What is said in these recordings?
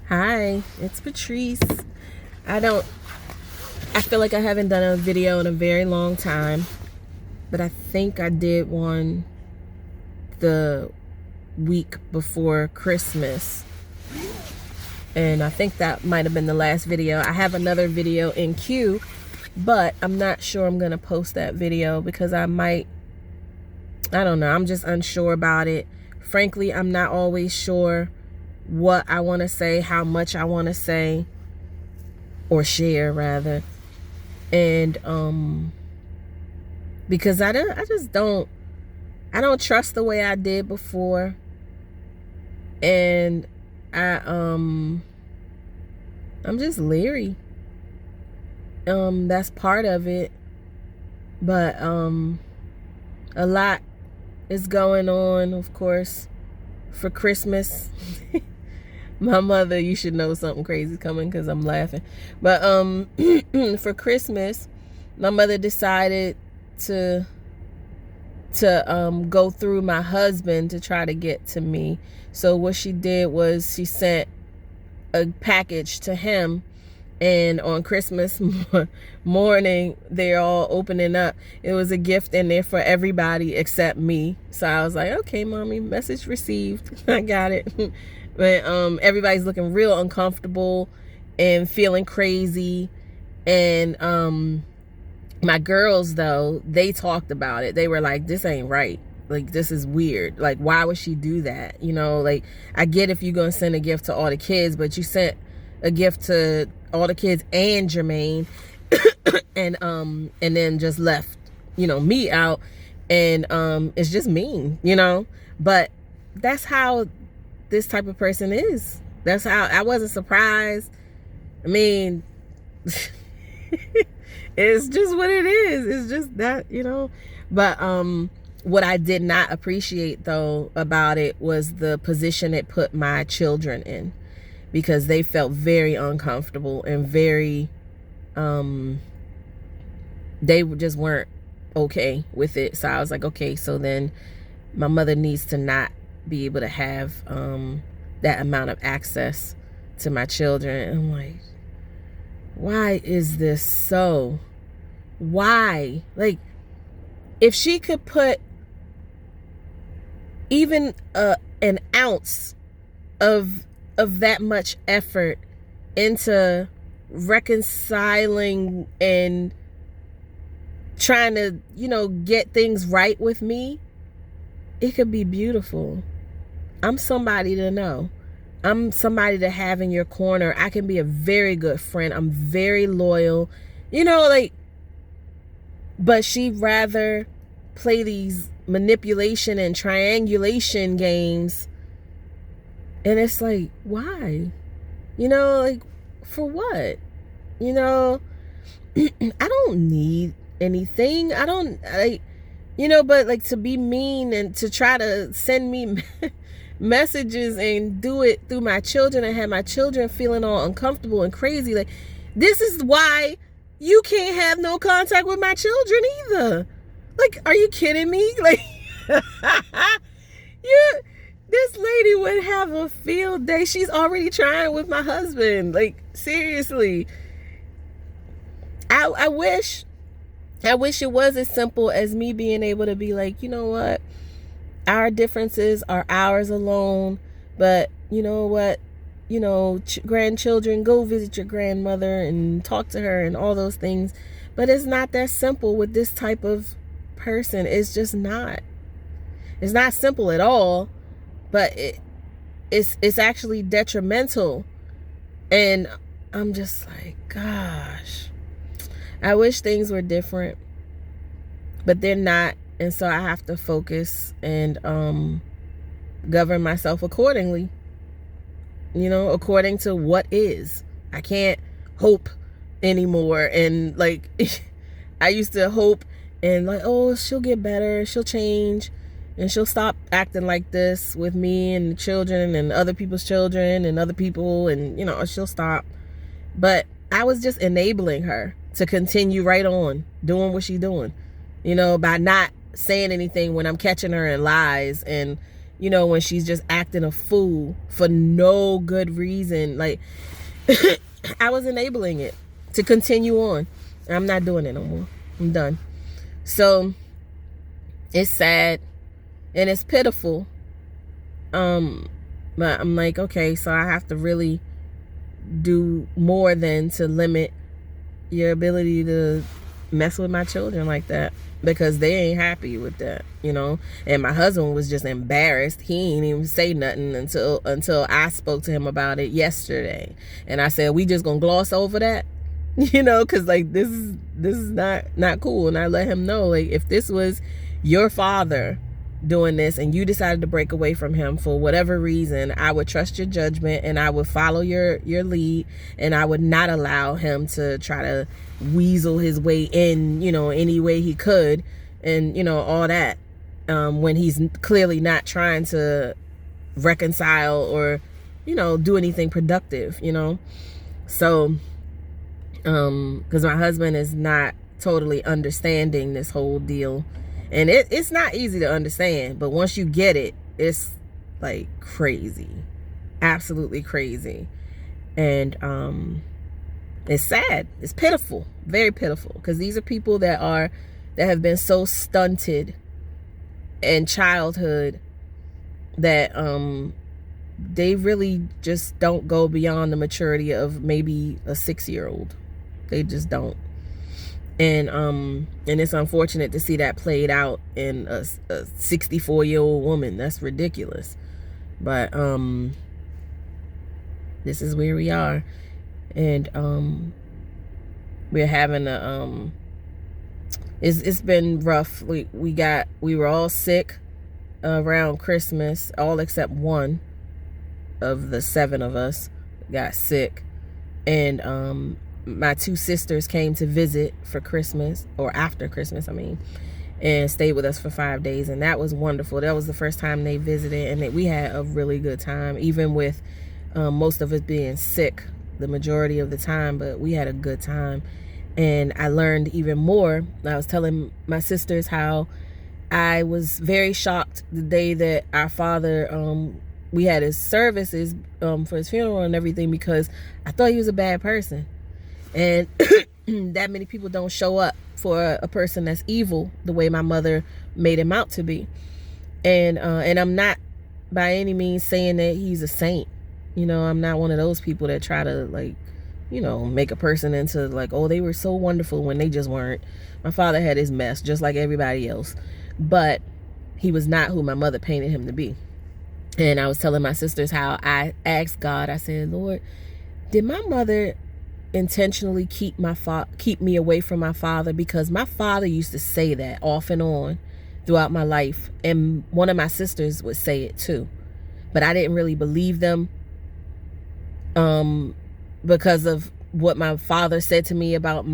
Hi, it's Patrice. I feel like I haven't done a video in a very long time, but I think I did one the week before Christmas. And I think that might have been the last video. I have another video in queue, but I'm not sure I'm going to post that video because I don't know. I'm just unsure about it. Frankly, I'm not always sure what I want to say, how much I want to say or share rather. And because I don't trust the way I did before. And I'm just leery. That's part of it. But a lot is going on, of course, for Christmas. My mother, you should know something crazy coming because I'm laughing. But for Christmas, my mother decided to go through my husband to try to get to me. So what she did was she sent a package to him, and on Christmas morning they're all opening up. It was a gift in there for everybody except me. So I was like, okay, mommy, message received. I got it. But everybody's looking real uncomfortable and feeling crazy. And my girls, though, they talked about it. They were like, this ain't right. Like, this is weird. Like, why would she do that? You know, like, I get if you're going to send a gift to all the kids, but you sent a gift to all the kids and Jermaine and then just left, me out. And it's just mean, but that's how this type of person is. That's how I wasn't surprised. I mean, it's just what it is. It's just that, but what I did not appreciate though about it was the position it put my children in, because they felt very uncomfortable and very they just weren't okay with it. So I was like, okay, so then my mother needs to not be able to have that amount of access to my children. And I'm like, why is this so? Why? Like, if she could put even an ounce of that much effort into reconciling and trying to, get things right with me, it could be beautiful. I'm somebody to know. I'm somebody to have in your corner. I can be a very good friend. I'm very loyal. But she'd rather play these manipulation and triangulation games. And it's like, why? Like, for what? I don't need anything. I don't, but like, to be mean and to try to send me messages and do it through my children and have my children feeling all uncomfortable and crazy. Like, this is why you can't have no contact with my children either. Like, are you kidding me? Like, this lady would have a field day. She's already trying with my husband. Like, seriously. I wish it was as simple as me being able to be like, you know what? Our differences are ours alone. But you know what? Grandchildren, go visit your grandmother and talk to her and all those things. But it's not that simple with this type of person. It's just not. It's not simple at all. But it's actually detrimental. And I'm just like, gosh, I wish things were different, but they're not. And so I have to focus and govern myself accordingly, according to what is. I can't hope anymore. And like, I used to hope and like, oh, she'll get better, she'll change, and she'll stop acting like this with me and the children and other people's children and other people, and she'll stop. But I was just enabling her to continue right on doing what she's doing, by not saying anything when I'm catching her in lies and you know, when she's just acting a fool for no good reason. Like, I was enabling it to continue on. I'm not doing it no more. I'm done. So it's sad and it's pitiful. But I'm like, okay, so I have to really do more than to limit your ability to mess with my children like that, because they ain't happy with that, you know. And my husband was just embarrassed. He ain't even say nothing until I spoke to him about it yesterday, and I said, we just gonna gloss over that, you know, because like this is not cool. And I let him know, like, if this was your father doing this and you decided to break away from him for whatever reason, I would trust your judgment and I would follow your lead, and I would not allow him to try to weasel his way in, you know, any way he could, and, you know, all that, when he's clearly not trying to reconcile or, you know, do anything productive, you know. So because my husband is not totally understanding this whole deal. And it's not easy to understand, but once you get it, it's like crazy, absolutely crazy. And it's sad, it's pitiful, very pitiful, because these are people that have been so stunted in childhood that they really just don't go beyond the maturity of maybe a 6-year-old. They just don't. And it's unfortunate to see that played out in a 64-year-old woman. That's ridiculous. But this is where we are. And we're having a it's been rough. We were all sick around Christmas, all except one of the 7 of us got sick. And my 2 sisters came to visit for Christmas, or after Christmas, I mean, and stayed with us for 5 days. And that was wonderful. That was the first time they visited, and we had a really good time, even with most of us being sick the majority of the time, but we had a good time. And I learned even more. I was telling my sisters how I was very shocked the day that our father, we had his services for his funeral and everything, because I thought he was a bad person. And that many people don't show up for a person that's evil the way my mother made him out to be. And I'm not by any means saying that he's a saint. You know, I'm not one of those people that try to, like, you know, make a person into like, oh, they were so wonderful when they just weren't. My father had his mess just like everybody else, but he was not who my mother painted him to be. And I was telling my sisters how I asked God, I said, Lord, did my mother intentionally keep me away from my father? Because my father used to say that off and on throughout my life, and one of my sisters would say it too, but I didn't really believe them because of what my father said to me about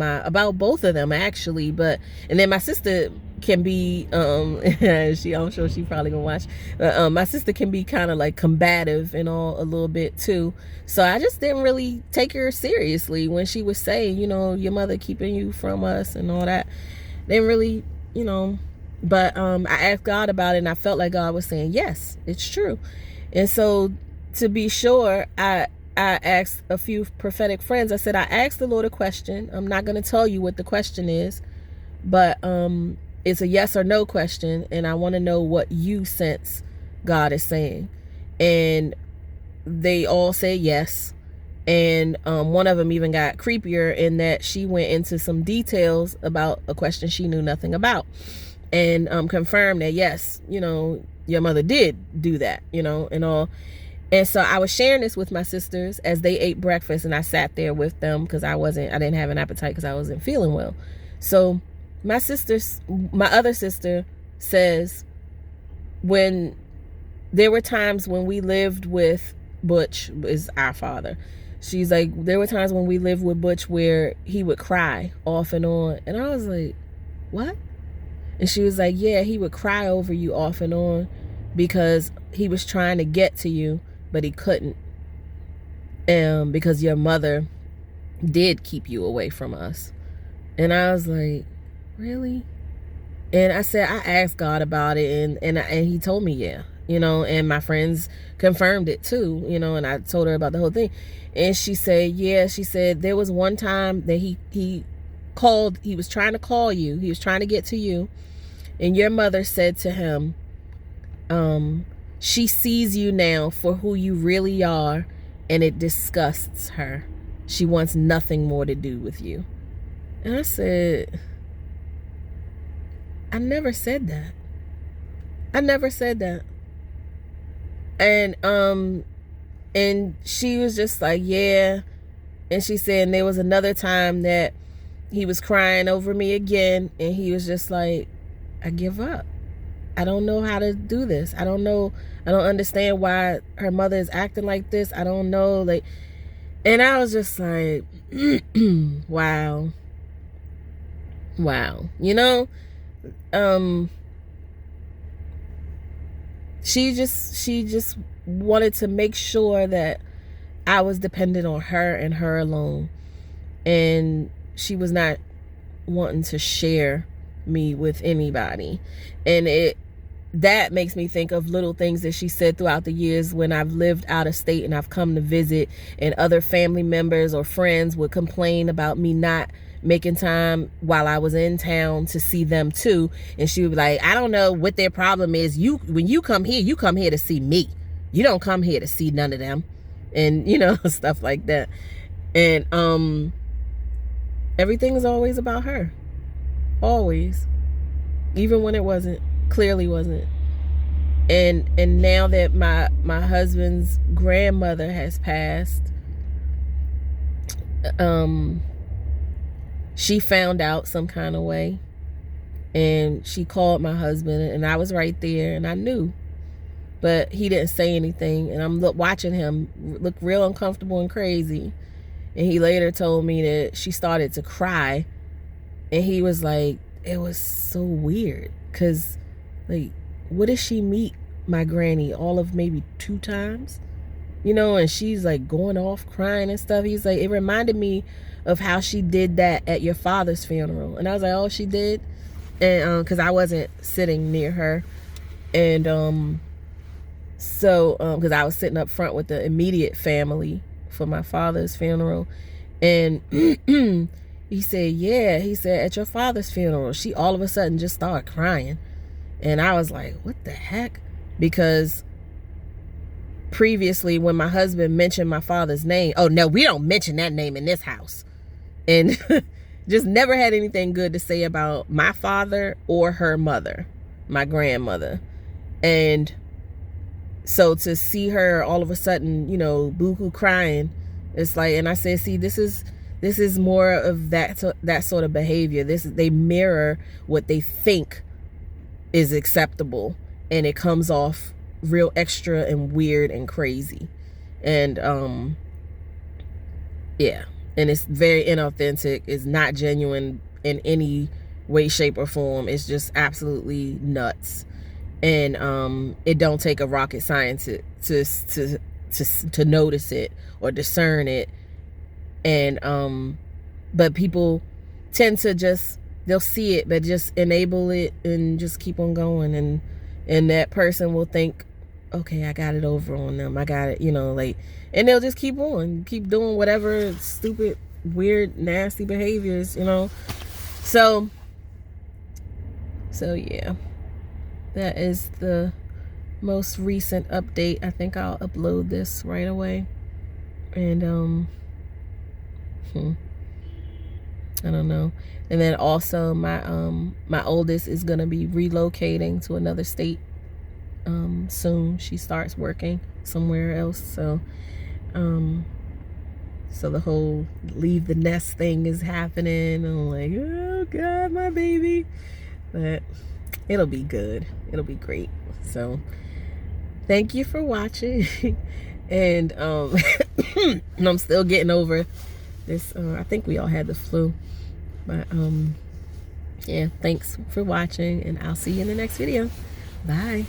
both of them, actually. But and then my sister can be I'm sure she probably gonna watch, my sister can be kind of like combative and all a little bit too. So I just didn't really take her seriously when she was saying, you know, your mother keeping you from us and all that. Didn't really, you know. But I asked God about it, and I felt like God was saying, yes, it's true. And so to be sure, I asked a few prophetic friends. I said, I asked the Lord a question. I'm not going to tell you what the question is, but it's a yes or no question, and I want to know what you sense God is saying. And they all said yes. And one of them even got creepier in that she went into some details about a question she knew nothing about, and confirmed that, yes, you know, your mother did do that, you know, and all. And so I was sharing this with my sisters as they ate breakfast, and I sat there with them because I didn't have an appetite because I wasn't feeling well. So my other sister says, when there were times when we lived with Butch, is our father. She's like, there were times when we lived with Butch where he would cry off and on. And I was like, what? And she was like, yeah, he would cry over you off and on because he was trying to get to you, but he couldn't, because your mother did keep you away from us. And I was like, really? And I said, I asked God about it, and he told me, yeah, you know, and my friends confirmed it too, you know, and I told her about the whole thing. And she said, yeah, she said there was one time that he called, he was trying to call you, he was trying to get to you, and your mother said to him, she sees you now for who you really are, and it disgusts her. She wants nothing more to do with you. And I said, I never said that. I never said that. And she was just like, yeah. And she said, and there was another time that he was crying over me again, and he was just like, I give up. I don't know how to do this. I don't know. I don't understand why her mother is acting like this. I don't know. Like, and I was just like, wow. Wow. You know, she just wanted to make sure that I was dependent on her and her alone. And she was not wanting to share me with anybody. And that makes me think of little things that she said throughout the years when I've lived out of state and I've come to visit, and other family members or friends would complain about me not making time while I was in town to see them too. And she would be like, I don't know what their problem is. When you come here to see me. You don't come here to see none of them. And, you know, stuff like that. And everything is always about her. Always. Even when it wasn't. Clearly wasn't. And now that my husband's grandmother has passed, she found out some kind of way, and she called my husband, and I was right there, and I knew, but he didn't say anything. And I'm watching him look real uncomfortable and crazy. And he later told me that she started to cry, and he was like, it was so weird, because like, what did she meet my granny all of maybe 2 times, you know, and she's like going off crying and stuff. He's like, it reminded me of how she did that at your father's funeral. And I was like, oh, she did? And because I wasn't sitting near her. And so because I was sitting up front with the immediate family for my father's funeral. And he said, yeah, he said, at your father's funeral, she all of a sudden just started crying. And I was like, what the heck? Because previously, when my husband mentioned my father's name, oh no, we don't mention that name in this house. And just never had anything good to say about my father or her mother, my grandmother. And so to see her all of a sudden, you know, boo-hoo crying, it's like, and I said, see, this is more of that sort of behavior. They mirror what they think is acceptable, and it comes off real extra and weird and crazy. And yeah, and it's very inauthentic. It's not genuine in any way, shape, or form. It's just absolutely nuts. And it don't take a rocket science to notice it or discern it. And but people tend to just, they'll see it, but just enable it and just keep on going. And that person will think, okay, I got it over on them. I got it, you know, like, and they'll just keep on, keep doing whatever stupid, weird, nasty behaviors, you know. So yeah, that is the most recent update. I think I'll upload this right away. And I don't know. And then also my oldest is gonna be relocating to another state soon. She starts working somewhere else. So so the whole leave the nest thing is happening. I'm like, oh God, my baby. But it'll be good. It'll be great. So thank you for watching. And I'm still getting over this. I think we all had the flu. But yeah, thanks for watching, and I'll see you in the next video. Bye.